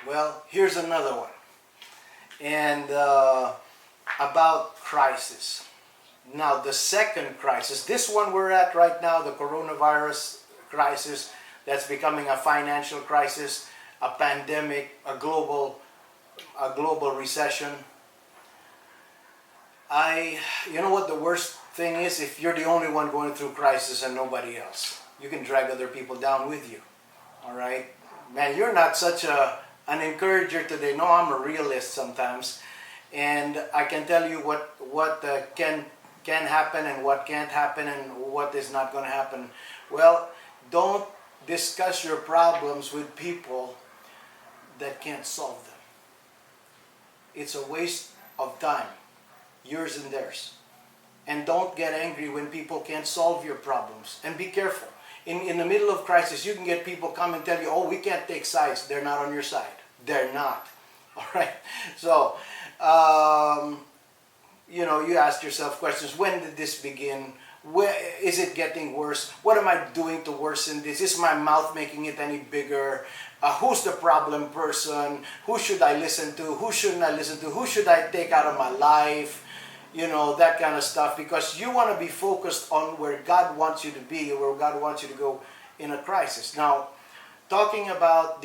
Well, here's another one. And about crisis. Now, the second crisis, this one we're at right now, the coronavirus crisis, that's becoming a financial crisis, a pandemic, a global recession. You know what the worst thing is? If you're the only one going through crisis and nobody else, you can drag other people down with you. All right, man, you're not such an encourager today. No, I'm a realist sometimes, and I can tell you what can happen and what can't happen and what is not going to happen. Well, don't discuss your problems with people that can't solve them. It's a waste of time, yours and theirs. And don't get angry when people can't solve your problems. And be careful. In the middle of crisis, you can get people come and tell you, oh, we can't take sides. They're not on your side. They're not. All right? So, you ask yourself questions. When did this begin? Where, is it getting worse? What am I doing to worsen this? Is my mouth making it any bigger? Who's the problem person? Who should I listen to? Who shouldn't I listen to? Who should I take out of my life? That kind of stuff, because you want to be focused on where God wants you to be, where God wants you to go in a crisis. Now, talking about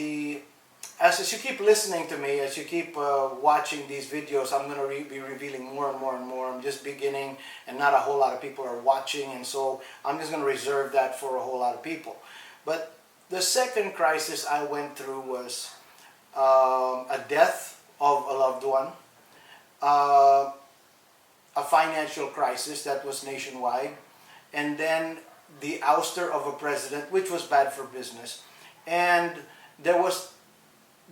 as you keep listening to me, as you keep watching these videos, I'm going to be revealing more and more and more. I'm just beginning, and not a whole lot of people are watching, and so I'm just going to reserve that for a whole lot of people. But the second crisis I went through was a death of a loved one, a financial crisis that was nationwide, and then the ouster of a president, which was bad for business. And there was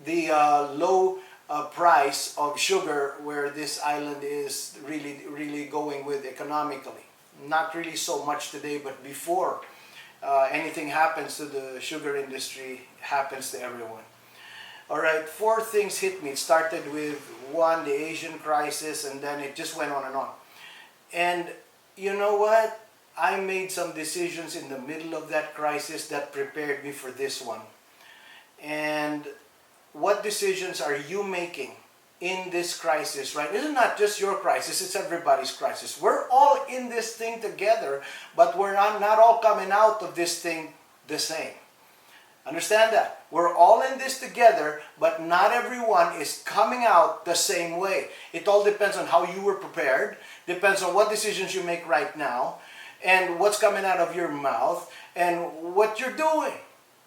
the low price of sugar, where this island is really, really going with economically. Not really so much today, but before anything happens to the sugar industry, happens to everyone. All right, 4 things hit me. It started with 1, the Asian crisis, and then it just went on and on. And you know what? I made some decisions in the middle of that crisis that prepared me for this one. And what decisions are you making in this crisis, right? This is not just your crisis, it's everybody's crisis. We're all in this thing together, but we're not all coming out of this thing the same. Understand that? We're all in this together, but not everyone is coming out the same way. It all depends on how you were prepared, depends on what decisions you make right now, and what's coming out of your mouth, and what you're doing.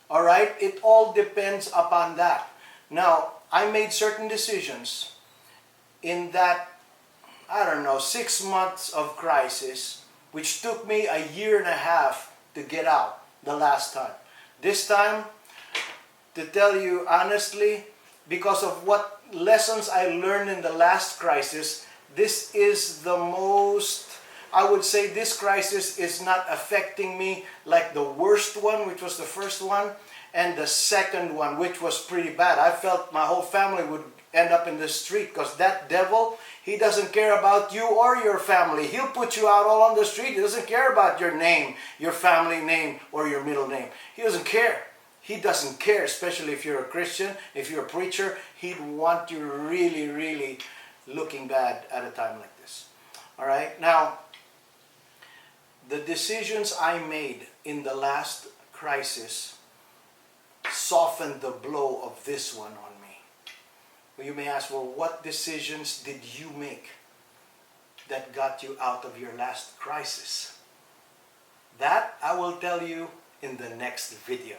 All right? It all depends upon that. Now, I made certain decisions in that, 6 months of crisis, which took me a year and a half to get out the last time. This time, to tell you honestly, because of what lessons I learned in the last crisis, this is the most, I would say this crisis is not affecting me like the worst one, which was the first one, and the second one, which was pretty bad. I felt my whole family would end up in the street, because that devil, he doesn't care about you or your family. He'll put you out all on the street. He doesn't care about your name, your family name, or your middle name. He doesn't care. He doesn't care, especially if you're a Christian, if you're a preacher. He'd want you really, really looking bad at a time like this. All right? Now, the decisions I made in the last crisis softened the blow of this one on me. Well, you may ask, well, what decisions did you make that got you out of your last crisis? That I will tell you in the next video.